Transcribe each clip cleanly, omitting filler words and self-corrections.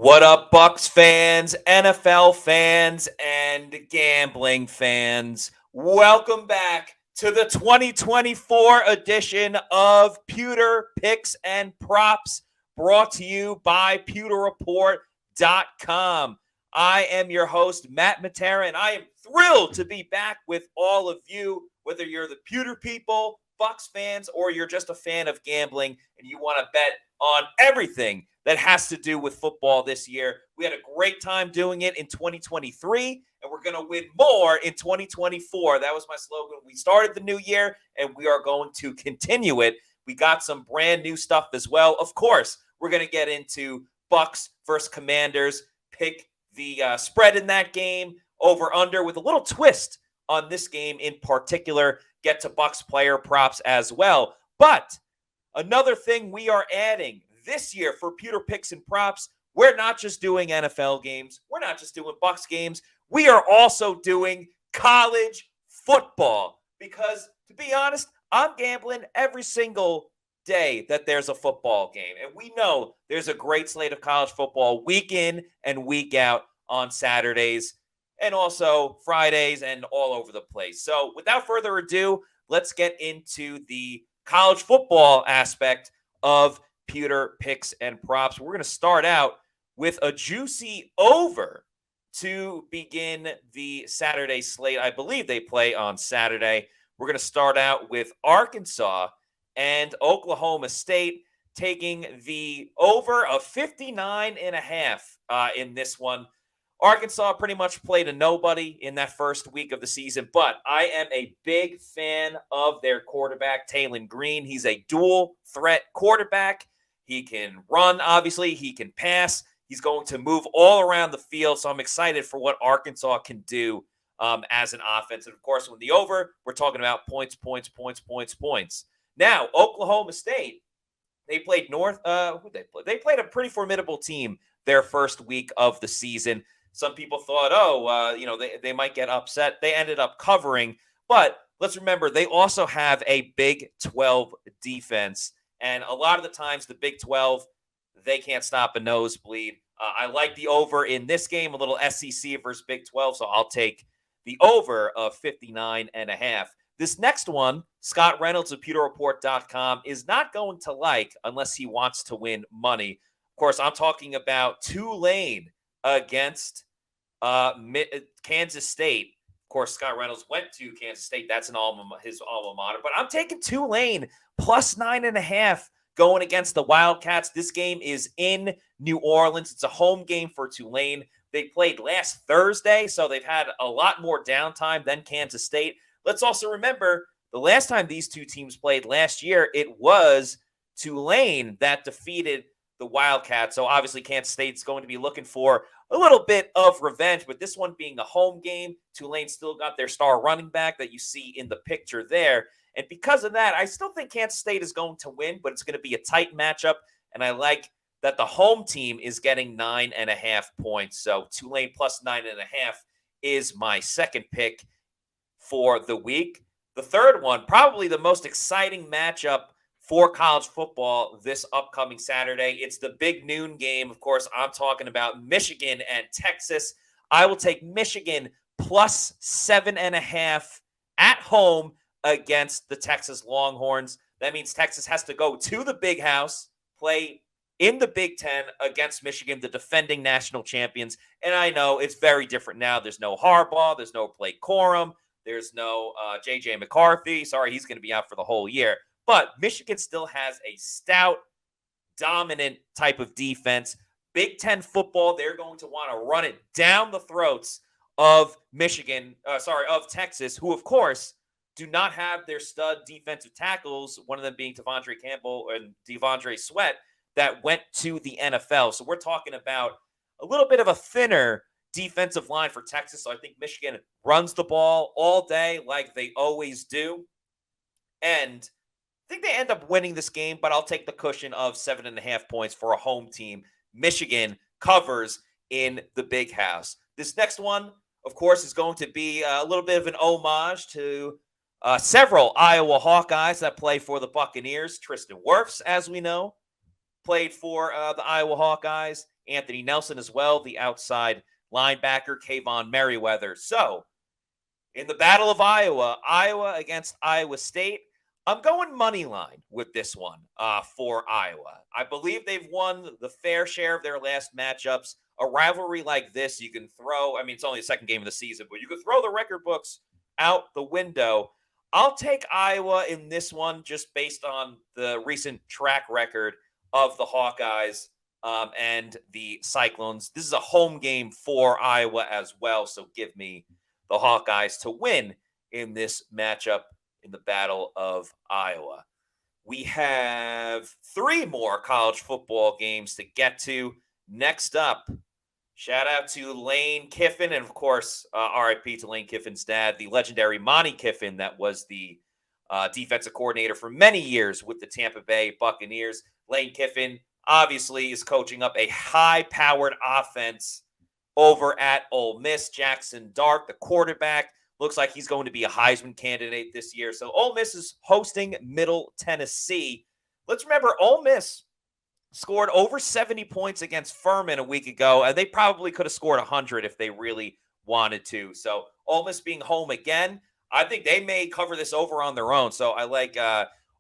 What up, Bucs fans, NFL fans, and gambling fans? Welcome back to the 2024 edition of Pewter Picks and Props, brought to you by PewterReport.com. I am your host, Matt Matera, and I am thrilled to be back with all of you, whether you're the Pewter people, Bucs fans, or you're just a fan of gambling and you want to bet on everything that has to do with football this year. We had a great time doing it in 2023, and we're going to win more in 2024. That was my slogan. We started the new year, and we are going to continue it. We got some brand new stuff as well. Of course, we're going to get into Bucs versus Commanders, pick the spread in that game, over under, with a little twist on this game in particular. Get to Bucs player props as well. But another thing we are adding this year for Pewter Picks and Props, we're not just doing NFL games. We're not just doing Bucs games. We are also doing college football because, to be honest, I'm gambling every single day that there's a football game. And we know there's a great slate of college football week in and week out on Saturdays and also Fridays and all over the place. So without further ado, let's get into the college football aspect of Pewter Picks and Props. We're going to start out with a juicy over to begin the Saturday slate. I believe they play on Saturday. We're going to start out with Arkansas and Oklahoma State taking the over of 59.5 in this one. Arkansas pretty much played a nobody in that first week of the season, but I am a big fan of their quarterback, Taylon Green. He's a dual threat quarterback. He can run, obviously. He can pass. He's going to move all around the field, so I'm excited for what Arkansas can do as an offense. And, of course, when the over, we're talking about points. Now, Oklahoma State, they played They played a pretty formidable team their first week of the season. Some people thought, they might get upset. They ended up covering. But let's remember, they also have a Big 12 defense. And a lot of the times, the Big 12, they can't stop a nosebleed. I like the over in this game, a little SEC versus Big 12, so I'll take the over of 59.5. This next one, Scott Reynolds of PewterReport.com, is not going to like unless he wants to win money. Of course, I'm talking about Tulane against Kansas State. Of course, Scott Reynolds went to Kansas State. That's his alma mater. But I'm taking Tulane plus 9.5 going against the Wildcats. This game is in New Orleans. It's a home game for Tulane. They played last Thursday, so they've had a lot more downtime than Kansas State. Let's also remember the last time these two teams played last year, it was Tulane that defeated the Wildcats. So obviously Kansas State's going to be looking for a little bit of revenge, but this one being a home game, Tulane still got their star running back that you see in the picture there. And because of that, I still think Kansas State is going to win, but it's going to be a tight matchup. And I like that the home team is getting 9.5 points. So Tulane plus 9.5 is my second pick for the week. The third one, probably the most exciting matchup for college football this upcoming Saturday. It's the big noon game. Of course, I'm talking about Michigan and Texas. I will take Michigan plus 7.5 at home against the Texas Longhorns. That means Texas has to go to the Big House, play in the Big Ten against Michigan, the defending national champions. And I know it's very different now. There's no Harbaugh. There's no Blake Corum. There's no J.J. McCarthy. Sorry, he's going to be out for the whole year. But Michigan still has a stout, dominant type of defense. Big Ten football, they're going to want to run it down the throats of of Texas, who, of course, do not have their stud defensive tackles, one of them being Devondre Campbell and Devondre Sweat, that went to the NFL. So we're talking about a little bit of a thinner defensive line for Texas. So I think Michigan runs the ball all day like they always do. And I think they end up winning this game, but I'll take the cushion of 7.5 points for a home team. Michigan covers in the Big House. This next one, of course, is going to be a little bit of an homage to several Iowa Hawkeyes that play for the Buccaneers. Tristan Wirfs, as we know, played for the Iowa Hawkeyes. Anthony Nelson as well, the outside linebacker, Kayvon Merriweather. So, in the Battle of Iowa, Iowa against Iowa State, I'm going money line with this one for Iowa. I believe they've won the fair share of their last matchups. A rivalry like this, you can throw, I mean, it's only the second game of the season, but you can throw the record books out the window. I'll take Iowa in this one just based on the recent track record of the Hawkeyes and the Cyclones. This is a home game for Iowa as well, so give me the Hawkeyes to win in this matchup in the Battle of Iowa. We have 3 more college football games to get to. Next up, shout out to Lane Kiffin, and of course, RIP to Lane Kiffin's dad, the legendary Monty Kiffin, that was the defensive coordinator for many years with the Tampa Bay Buccaneers. Lane Kiffin obviously is coaching up a high-powered offense over at Ole Miss. Jackson Dart, the quarterback, looks like he's going to be a Heisman candidate this year. So Ole Miss is hosting Middle Tennessee. Let's remember, Ole Miss scored over 70 points against Furman a week ago, and they probably could have scored 100 if they really wanted to. So Ole Miss being home again, I think they may cover this over on their own. So I like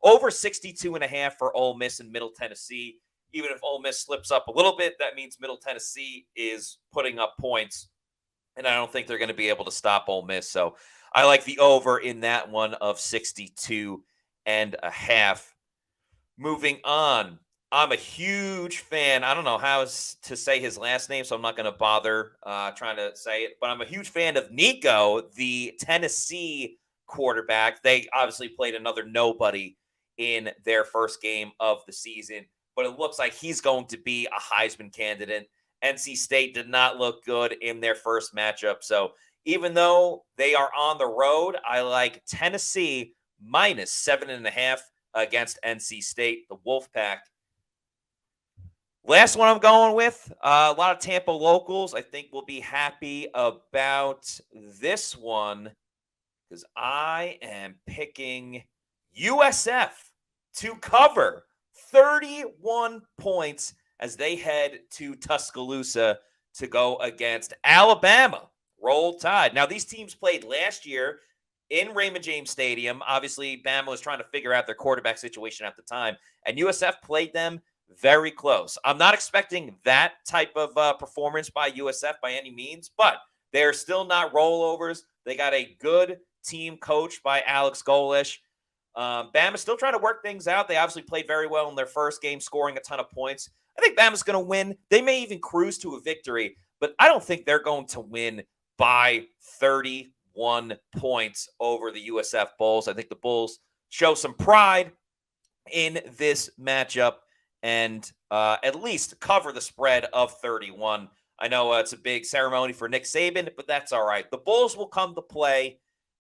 over 62.5 for Ole Miss and Middle Tennessee. Even if Ole Miss slips up a little bit, that means Middle Tennessee is putting up points, and I don't think they're going to be able to stop Ole Miss. So I like the over in that one of 62.5. Moving on, I'm a huge fan. I don't know how to say his last name, so I'm not going to bother trying to say it, but I'm a huge fan of Nico, the Tennessee quarterback. They obviously played another nobody in their first game of the season, but it looks like he's going to be a Heisman candidate. NC State did not look good in their first matchup. So even though they are on the road, I like Tennessee minus 7.5 against NC State, the Wolfpack. Last one I'm going with, a lot of Tampa locals. I think will be happy about this one because I am picking USF to cover 31 points as they head to Tuscaloosa to go against Alabama. Roll Tide. Now, these teams played last year in Raymond James Stadium. Obviously, Bama was trying to figure out their quarterback situation at the time, and USF played them very close. I'm not expecting that type of performance by USF by any means, but they're still not rollovers. They got a good team coached by Alex Golish. Bama's still trying to work things out. They obviously played very well in their first game, scoring a ton of points. I think Bama's going to win. They may even cruise to a victory, but I don't think they're going to win by 31 points over the USF Bulls. I think the Bulls show some pride in this matchup and at least cover the spread of 31. I know it's a big ceremony for Nick Saban, but that's all right. The Bulls will come to play,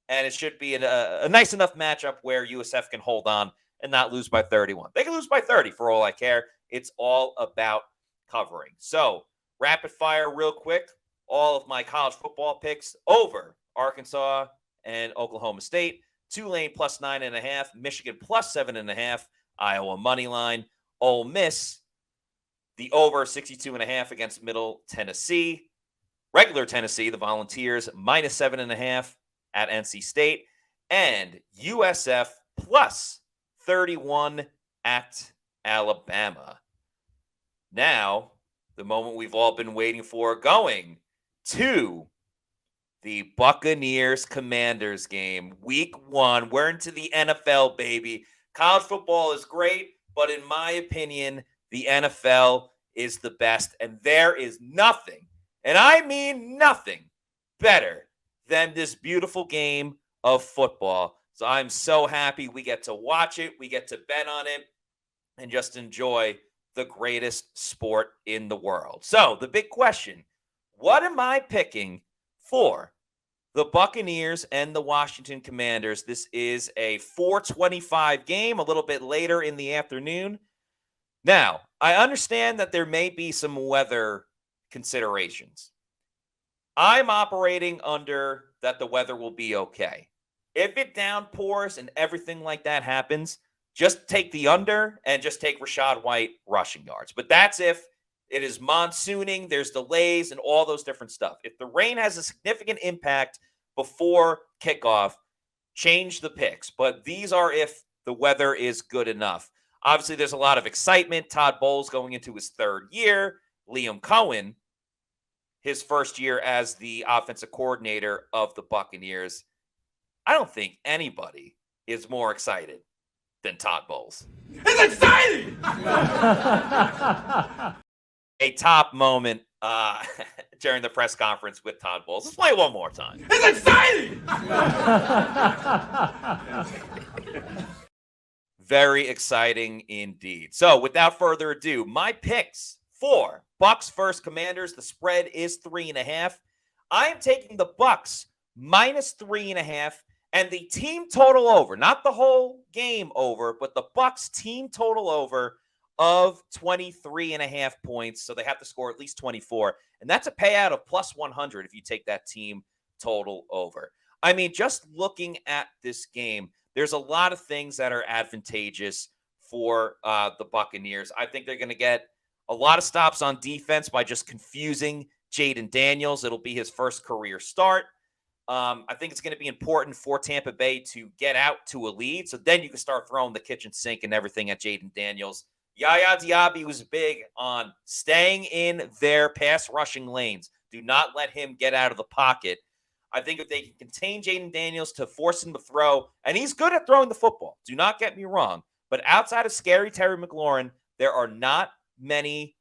and it should be a nice enough matchup where USF can hold on and not lose by 31. They can lose by 30 for all I care. It's all about covering. So, rapid fire real quick. All of my college football picks over Arkansas and Oklahoma State. Tulane plus 9.5. Michigan plus 7.5. Iowa money line. Ole Miss, the over 62.5 against Middle Tennessee. Regular Tennessee, the Volunteers, minus 7.5 at NC State. And USF plus 31 at Alabama. Now, the moment we've all been waiting for, going to the Buccaneers Commanders game. Week 1. We're into the NFL, baby. College football is great, but in my opinion, the NFL is the best. And there is nothing, and I mean nothing, better than this beautiful game of football. So I'm so happy we get to watch it, we get to bet on it, and just enjoy the greatest sport in the world. So the big question, what am I picking for the Buccaneers and the Washington Commanders? This is a 4:25 game, a little bit later in the afternoon. Now, I understand that there may be some weather considerations. I'm operating under that the weather will be okay. If it downpours and everything like that happens, just take the under and just take Rachaad White rushing yards. But that's if It is monsooning, there's delays and all those different stuff. If the rain has a significant impact before kickoff, change the picks. But these are if the weather is good enough. Obviously, there's a lot of excitement. Todd Bowles going into his third year. Liam Cohen, his first year as the offensive coordinator of the Buccaneers. I don't think anybody is more excited than Todd Bowles. It's exciting! A top moment during the press conference with Todd Bowles. Let's play it one more time. It's exciting! Very exciting indeed. So without further ado, my picks for Bucs versus Commanders. The spread is 3.5. I am taking the Bucs minus 3.5 and the team total over, not the whole game over, but the Bucs team total over of 23.5 points. So they have to score at least 24. And that's a payout of plus 100 if you take that team total over. I mean, just looking at this game, there's a lot of things that are advantageous for the Buccaneers. I think they're going to get a lot of stops on defense by just confusing Jaden Daniels. It'll be his first career start. I think it's going to be important for Tampa Bay to get out to a lead. So then you can start throwing the kitchen sink and everything at Jaden Daniels. Yaya Diaby was big on staying in their pass rushing lanes. Do not let him get out of the pocket. I think if they can contain Jaden Daniels to force him to throw, and he's good at throwing the football, do not get me wrong, but outside of scary Terry McLaurin, there are not many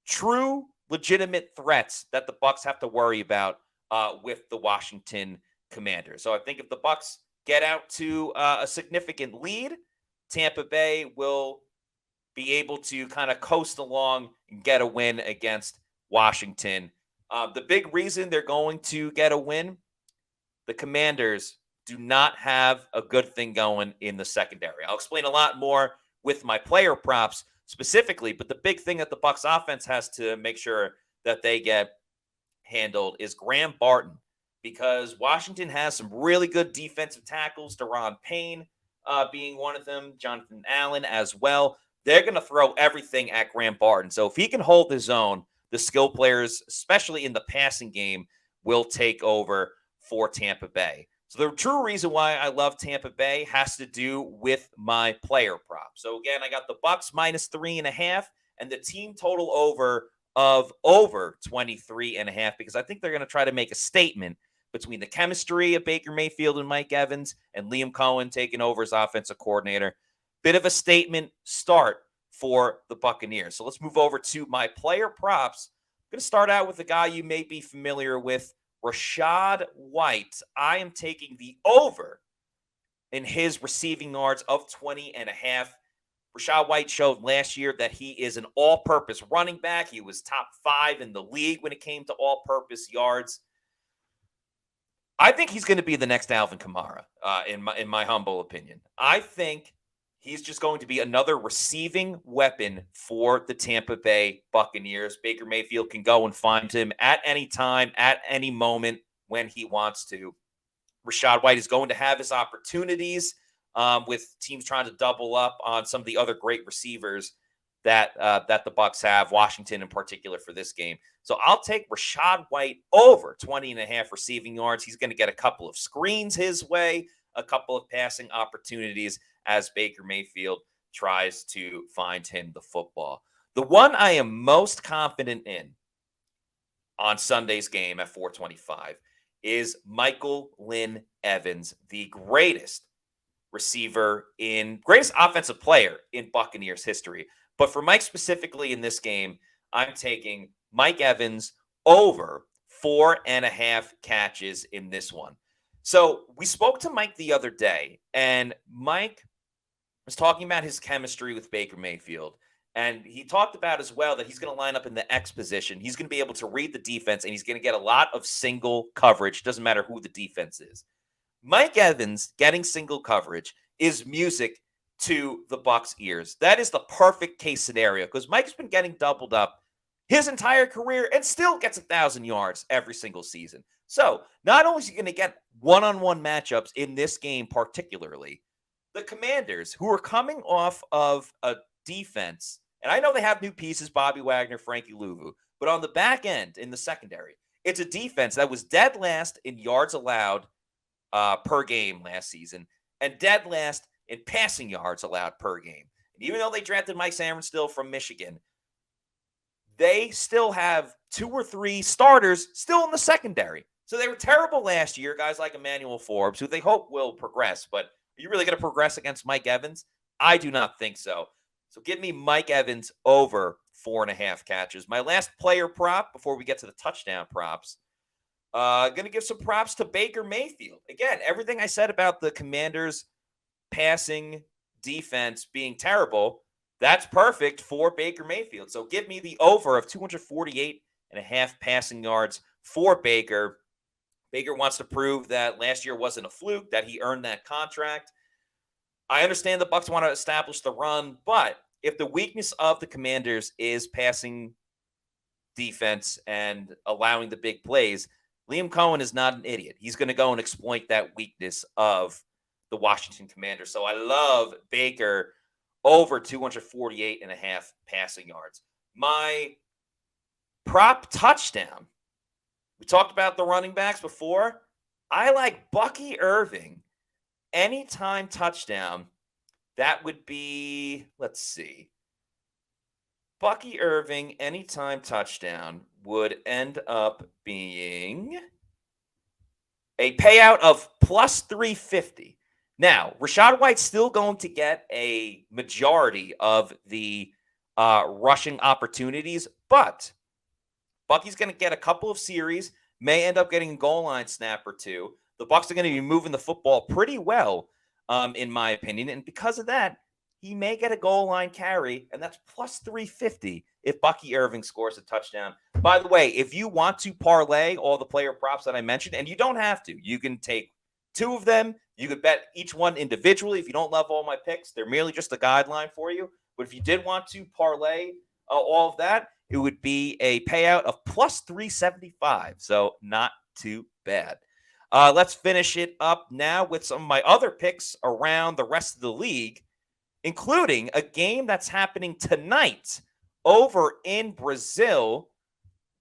true, legitimate threats that the Bucs have to worry about with the Washington Commanders. So I think if the Bucs get out to a significant lead, Tampa Bay will be able to kind of coast along and get a win against Washington. The big reason they're going to get a win, the Commanders do not have a good thing going in the secondary. I'll explain a lot more with my player props specifically, but the big thing that the Bucs offense has to make sure that they get handled is Graham Barton, because Washington has some really good defensive tackles, Daron Payne being one of them, Jonathan Allen as well. They're going to throw everything at Graham Barton. So if he can hold his own, the skill players, especially in the passing game, will take over for Tampa Bay. So the true reason why I love Tampa Bay has to do with my player prop. So again, I got the Bucs minus 3.5 and the team total over of over 23.5, because I think they're going to try to make a statement between the chemistry of Baker Mayfield and Mike Evans and Liam Cohen taking over as offensive coordinator. Bit of a statement start for the Buccaneers. So let's move over to my player props. I'm going to start out with a guy you may be familiar with, Rachaad White. I am taking the over in his receiving yards of 20.5. Rachaad White showed last year that he is an all-purpose running back. He was top 5 in the league when it came to all-purpose yards. I think he's going to be the next Alvin Kamara, in my humble opinion. I think he's just going to be another receiving weapon for the Tampa Bay Buccaneers. Baker Mayfield can go and find him at any time, at any moment when he wants to. Rachaad White is going to have his opportunities with teams trying to double up on some of the other great receivers that the Bucs have, Washington in particular for this game. So I'll take Rachaad White over 20.5 receiving yards. He's going to get a couple of screens his way, a couple of passing opportunities as Baker Mayfield tries to find him the football. The one I am most confident in on Sunday's game at 425 is Michael Lynn Evans, the greatest offensive player in Buccaneers history. But for Mike specifically in this game, I'm taking Mike Evans over 4.5 catches in this one. So we spoke to Mike the other day, and Mike was talking about his chemistry with Baker Mayfield. And he talked about as well that he's going to line up in the X position. He's going to be able to read the defense, and he's going to get a lot of single coverage. Doesn't matter who the defense is. Mike Evans getting single coverage is music to the Bucs' ears. That is the perfect case scenario, because Mike's been getting doubled up his entire career and still gets 1,000 yards every single season. So not only is he going to get one-on-one matchups in this game particularly, the Commanders, who are coming off of a defense And I know they have new pieces, Bobby Wagner, Frankie Louvu, but on the back end in the secondary, it's a defense that was dead last in yards allowed per game last season and dead last in passing yards allowed per game. And even though they drafted Mike Samron still from Michigan, they still have 2 or 3 starters still in the secondary. So they were terrible last year, guys like Emmanuel Forbes, who they hope will progress. But are you really going to progress against Mike Evans? I do not think so. So give me Mike Evans over 4.5 catches. My last player prop before we get to the touchdown props. Going to give some props to Baker Mayfield. Again, everything I said about the Commanders' passing defense being terrible, that's perfect for Baker Mayfield. So give me the over of 248.5 passing yards for Baker. Baker wants to prove that last year wasn't a fluke, that he earned that contract. I understand the Bucs want to establish the run, but if the weakness of the Commanders is passing defense and allowing the big plays, Liam Cohen is not an idiot. He's going to go and exploit that weakness of the Washington Commanders. So I love Baker over 248.5 passing yards. My prop touchdown. We talked about the running backs before. I like Bucky Irving. Anytime touchdown. That would be, let's see. Bucky Irving, anytime touchdown would end up being a payout of plus 350. Now, Rachaad White's still going to get a majority of the rushing opportunities, but Bucky's going to get a couple of series, may end up getting a goal line snap or two. The Bucs are going to be moving the football pretty well, in my opinion, and because of that, he may get a goal line carry, and that's plus 350 if Bucky Irving scores a touchdown. By the way, if you want to parlay all the player props that I mentioned, and you don't have to, you can take 2 of them. You could bet each one individually. If you don't love all my picks, they're merely just a guideline for you. But if you did want to parlay all of that, it would be a payout of plus 375. So not too bad. Let's finish it up now with some of my other picks around the rest of the league, including a game that's happening tonight over in Brazil.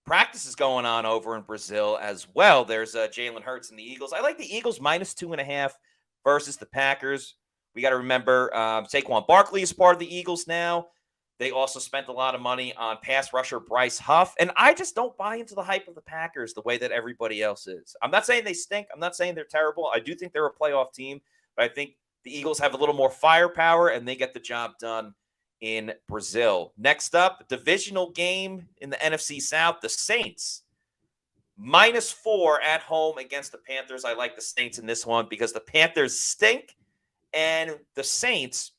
Practice is going on over in Brazil as well. There's Jalen Hurts and the Eagles. I like the Eagles minus 2.5 versus the Packers. We got to remember Saquon Barkley is part of the Eagles now. They also spent a lot of money on pass rusher Bryce Huff. And I just don't buy into the hype of the Packers the way that everybody else is. I'm not saying they stink. I'm not saying they're terrible. I do think they're a playoff team. But I think the Eagles have a little more firepower, and they get the job done in Brazil. Next up, divisional game in the NFC South, the Saints. -4 at home against the Panthers. I like the Saints in this one because the Panthers stink, and the Saints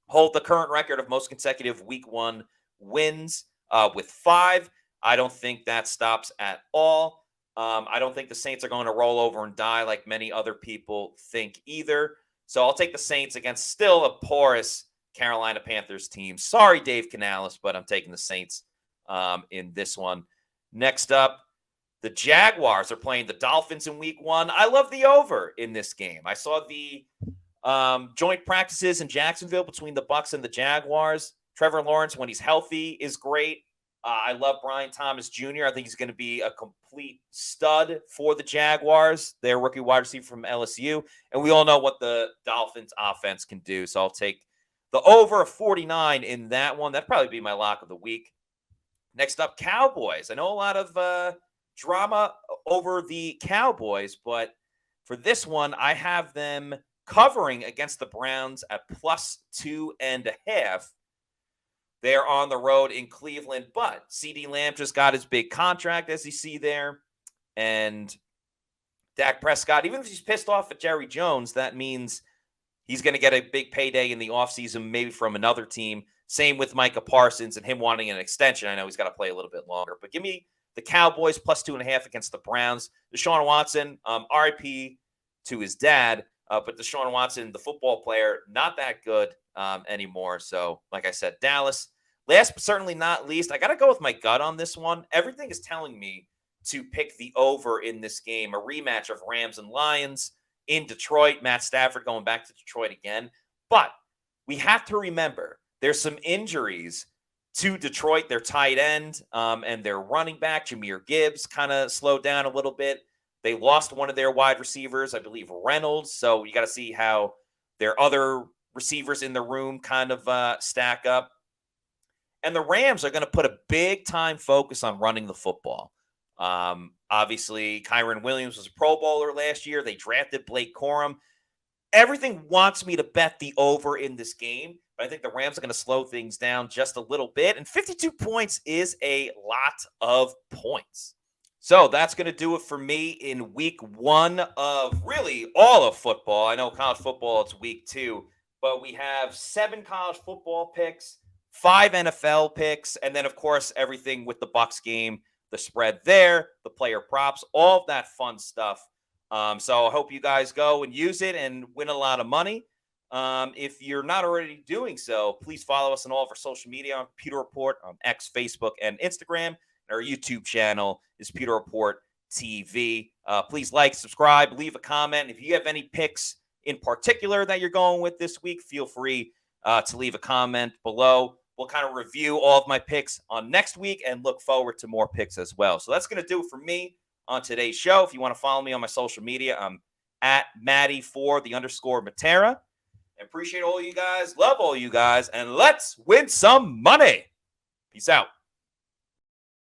hold the current record of most consecutive Week 1 wins with 5. I don't think that stops at all. I don't think the Saints are going to roll over and die like many other people think either. So I'll take the Saints against still a porous Carolina Panthers team. Sorry, Dave Canales, but I'm taking the Saints in this one. Next up, the Jaguars are playing the Dolphins in Week 1. I love the over in this game. I saw the joint practices in Jacksonville between the Bucs and the Jaguars. Trevor Lawrence, when he's healthy, is great. I love Brian Thomas Jr. I think he's going to be a complete stud for the Jaguars. They're rookie wide receiver from LSU. And we all know what the Dolphins offense can do. So I'll take the over of 49 in that one. That'd probably be my lock of the week. Next up, Cowboys. I know a lot of drama over the Cowboys, but for this one, I have them covering against the Browns at plus 2.5. They're on the road in Cleveland, but CeeDee Lamb just got his big contract, as you see there. And Dak Prescott, even if he's pissed off at Jerry Jones, that means he's going to get a big payday in the offseason, maybe from another team. Same with Micah Parsons and him wanting an extension. I know he's got to play a little bit longer, but give me the Cowboys plus 2.5 against the Browns. Deshaun Watson, RIP to his dad, but Deshaun Watson, the football player, not that good anymore. So, like I said, Dallas. Last but certainly not least, I got to go with my gut on this one. Everything is telling me to pick the over in this game, a rematch of Rams and Lions in Detroit. Matt Stafford going back to Detroit again. But we have to remember there's some injuries to Detroit, their tight end and their running back, Jahmyr Gibbs, kind of slowed down a little bit. They lost one of their wide receivers, I believe Reynolds. So you got to see how their other receivers in the room kind of stack up. And the Rams are going to put a big time focus on running the football. Obviously, Kyron Williams was a Pro Bowler last year. They drafted Blake Corum. Everything wants me to bet the over in this game, but I think the Rams are going to slow things down just a little bit. And 52 points is a lot of points. So that's going to do it for me in week 1 of really all of football. I know college football, it's week 2, but we have 7 college football picks, 5 NFL picks, and then, of course, everything with the Bucs game, the spread there, the player props, all of that fun stuff. So I hope you guys go and use it and win a lot of money. If you're not already doing so, please follow us on all of our social media on Pewter Report on X, Facebook, and Instagram. Our YouTube channel is Pewter Report TV. Please like, subscribe, leave a comment. If you have any picks in particular that you're going with this week, feel free to leave a comment below. We'll kind of review all of my picks on next week and look forward to more picks as well. So that's going to do it for me on today's show. If you want to follow me on my social media, I'm at Matty4_Matera. I appreciate all you guys. Love all you guys. And let's win some money. Peace out.